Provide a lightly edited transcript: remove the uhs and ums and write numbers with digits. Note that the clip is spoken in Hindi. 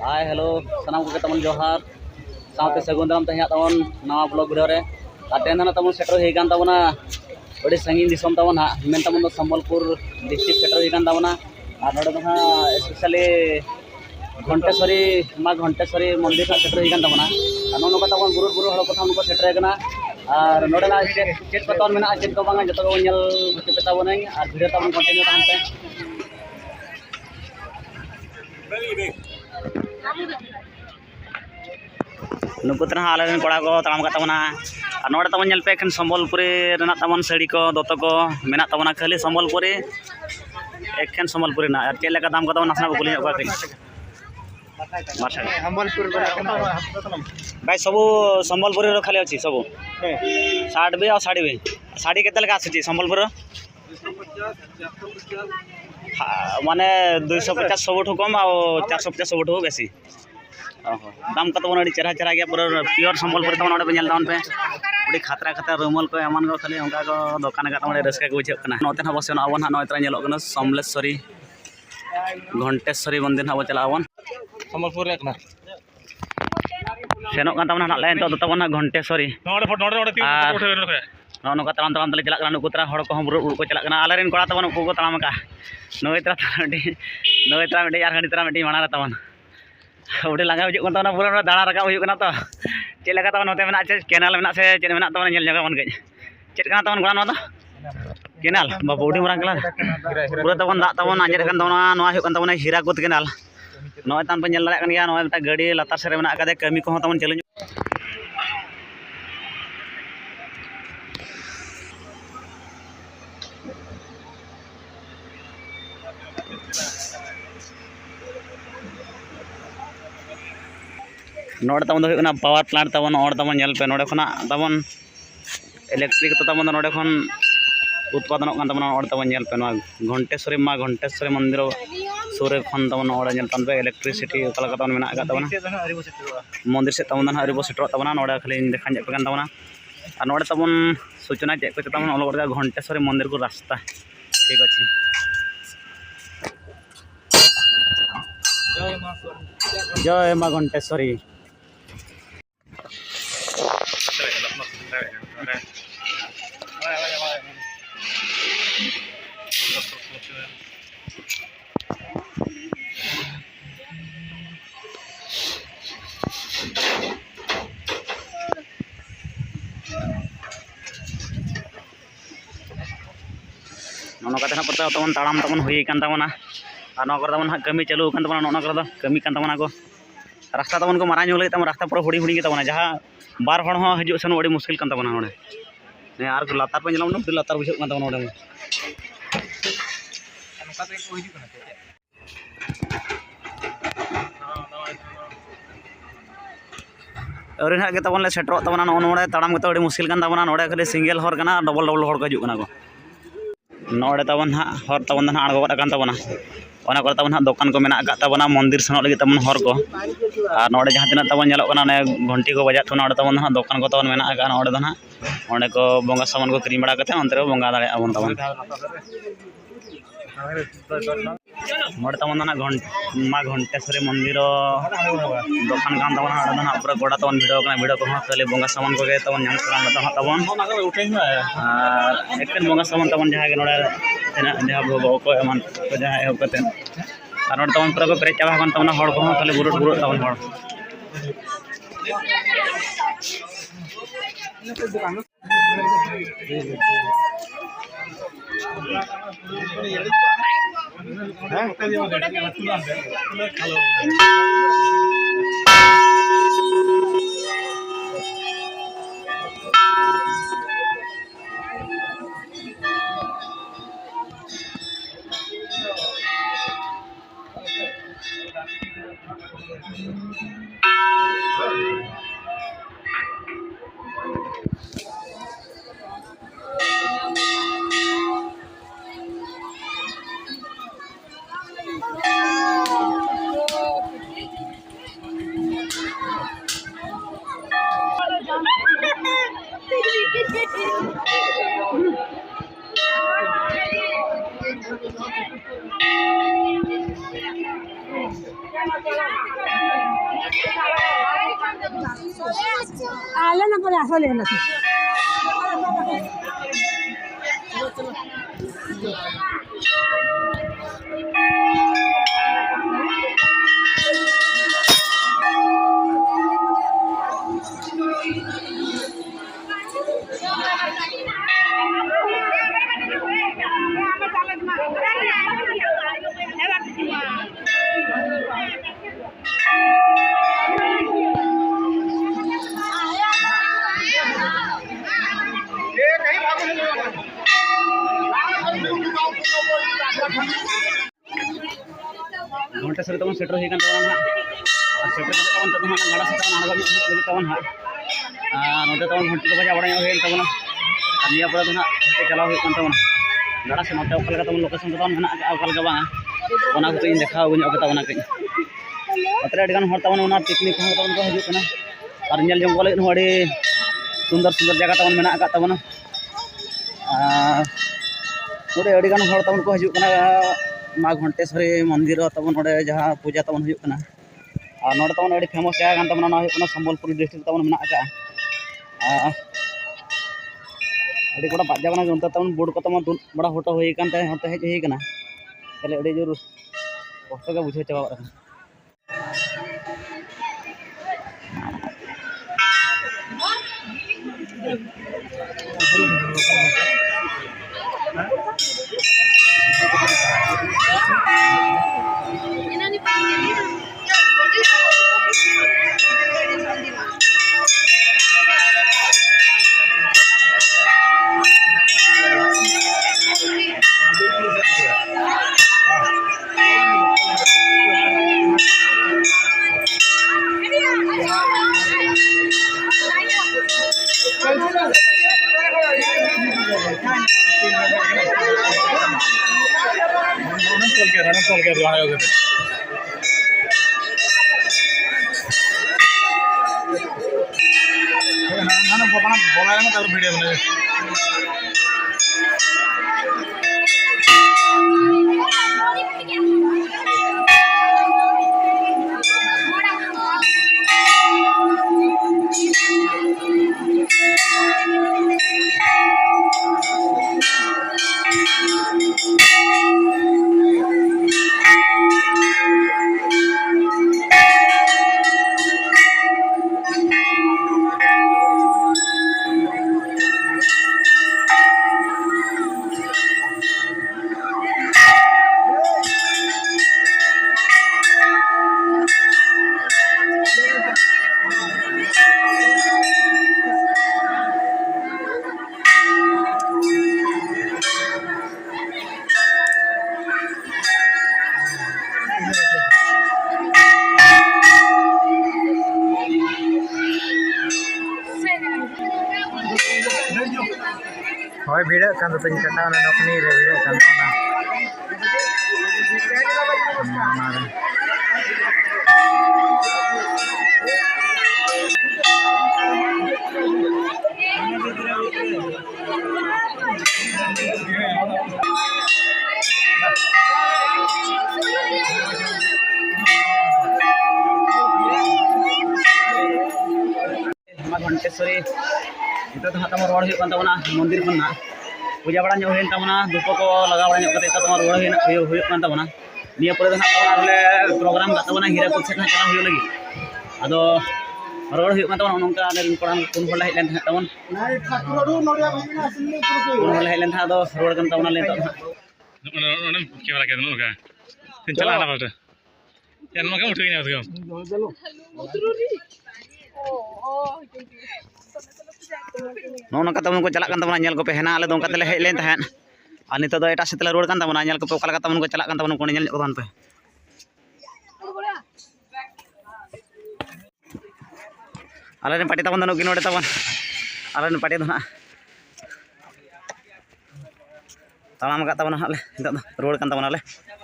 हाय हेलो सामान को तमन जोहार साथ सगुन दाम तहया तमन नवा ब्लॉग वीडियो रे तेना तमन सेटर हे गान तमना बड़ी संगीन दिसम तमन हा मेन तमन संबलपुर डिस्ट्रिक्ट सेटर हे गान तमना और नोडे हा स्पेशली घंटेश्वरी माँ घंटेश्वरी मंदिर का सेटर हे गान तमना नो का तमन बुरु बुरु हड़ कथा उनको सेटर हेगना और नोडे ना चेक को तमन मेना चेक को बांगा जतो को नेल होते तबन और वीडियो तमन कंटिन्यू तानते नुकु तरह आले कड़ा को तमाम कातना और नोडे तमन नेल पे एखन संबलपुरी रेना तमन साड़ी को दोतो को मेना तमना खाली संबलपुरी एखन संबलपुरी ना और चेलेका दाम को तमन नासना को कुली को संबलपुर भाई सब संबलपुरी रो खाली अछि सब शर्ट भी और साड़ी केते लगा आछि संबलपुर माने 250 सबठो कम और 450 सबठो बेसी दाम कत बन चेहरा चेहरा गया पूरा प्योर संबलपुर तमन ओडे बेल दाम पे उडी खतरा खतरा रुमाल को एमान को खाली उनका को दुकान का तमन रस्का को बुझे कना नोते ना बसे आवन हा नोतरा नेलो कना समलेश्वरी घंटेश्वरी मंदिर ना चला आवन संबलपुर रे कना सेनो कान तमन ना लाइन तो तमन घंटेश्वरी नोडे फोटो नोडे नो का तमाम तमाम तले चला कना नुकुतरा हड़ को बुरु को चला कना आले रेन कोड़ा तमन को तमाम का नोइत्रा मेडी यार हणित्रा मेडी माना तमन उडी लगा हुjuk कन तमन पूरा दाड़ा रका हुjuk कना तो चेक लगा तमन नोते मेना से कैनाल मेना से चेक मेना तमन नेल जगह मन गज चेक कना तमन गोड़ा नो कैनाल बाबू उडी मरang कला पूरा तमन दा तमन आंजेर कन तमन नो हुjuk कन तमन हीराकुद कैनाल नो तान पे नेल कन गया नो मेटा गाड़ी लतार से मेना का कमी को तमन चलु नोडे तमन हो पावर प्लांट तमन और तमन नेल पे नोडे खना तमन इलेक्ट्रिक तो तमन नोडे खन उत्पादन कान तमन और तमन नेल पे घंटेश्वरी माँ घंटेश्वरी मंदिर सूर्य खन तमन और नेल तन पे इलेक्ट्रिसिटी कला तमन मेना का तमन मंदिर से तमन हरि बो सेटर तमन नोडे खाली देखा जे पे तमन और नोडे तमन सूचना जे पे तमन अलग अलग घंटेश्वरी मंदिर को रास्ता ठीक अछि जय माँ घंटेश्वरी पता तमन ताड़ाम तमन हुई कान तमना और नोकर तमन कमी चालू कान तमना नोना कर कमी कान तमना को रास्ता तमन को मारा लगे तम रास्ता पूरा हुड़ी हुड़ी तमना जहाँ बार हड़ हो हजू सेन अड़ी मुश्किल कान तमना नोडे ने आर लातार पे नेला उडी लातार बुझे कान तमना नोडे अरे ना के तमन ले सेटर तमना नोडे ताड़ाम के अड़ी मुश्किल कान तमना नोडे खाली सिंगल हर कना डबल डबल हर को हजू कना को नोडे तबन हा हर तबन हा आड़गो कान तबना ओना कर तबन हा दुकान को मेना का तबना मंदिर सनो लगी तबन हर को और नोडे जहां तिना तबन नेलो कना ने घंटी को बजा तो नोडे तबन हा दुकान को तबन मेना का नोडे दना ओंडे को बोंगा सामान को क्रीम बड़ा करते अंतरे बोंगा दाड़े आबन तबन नोडे तबन ना माँ घंटेश्वरी मंदिर दुकान कान तबन हा दना पूरा गोड़ा तबन वीडियो को खाली बोंगा सामान को गे तबन नाम करन तबन एकन बोंगा सामान तबन जहां के नोडे जहाँ भोग को एमान को जहाँ एहब करते और नोडे तबन पूरा को पेरेज चाबा कान तबन हड़ को खाली बुरुट बुरुट तबन हड़ आले ना पर आसो लेना था घंटेश्वरी तब सेटर होना सेटर तब गाड़ा से आड़गा तब नोटे तब घंटी को बजा बड़ा तबना निया पर चलाव तब गाड़ा से नोटे तब लोकेशन तब मेना देखा तबना कई अतरेगान तब पिकनिक तब को हजना और जंग लगे सुंदर सुंदर जगह तब मेना तबना अड़ीगान तब को हजना माँ घंटेश्वरी मंदिर तब ना जहाँ पूजा तब होना और नोड़े तब फेमस जगह तब सम्बलपुर डिस्ट्रिक्ट तब मेना बड़ा बाजा उनते तब बोर्ड को तब दूध बड़ा फोटो होते हजना तले जोर कष्ट के बुझे चाबा Hoy video kan tuh kata anak ini video kan Ghanteshwari इतना तो तब रोड होना मंदिर खना पूजा बड़ा होना धूप को लगा बड़ा तब रोड होना निया पर प्रोग्राम तबना हीराकुद से चला लगे अद रोड तब नौका कड़ा पुन हल हेन तब पुन हल हेन अद रोड तब नौका तब को चला तब पे हेना आले तेल हेज लेन तहन और नित एट से रुआड़ तब पे तब को चला तब को पे आले पार्टी तब नुकी नोड़े तब आले पार्टी ना तमाम तब रुआड़ तब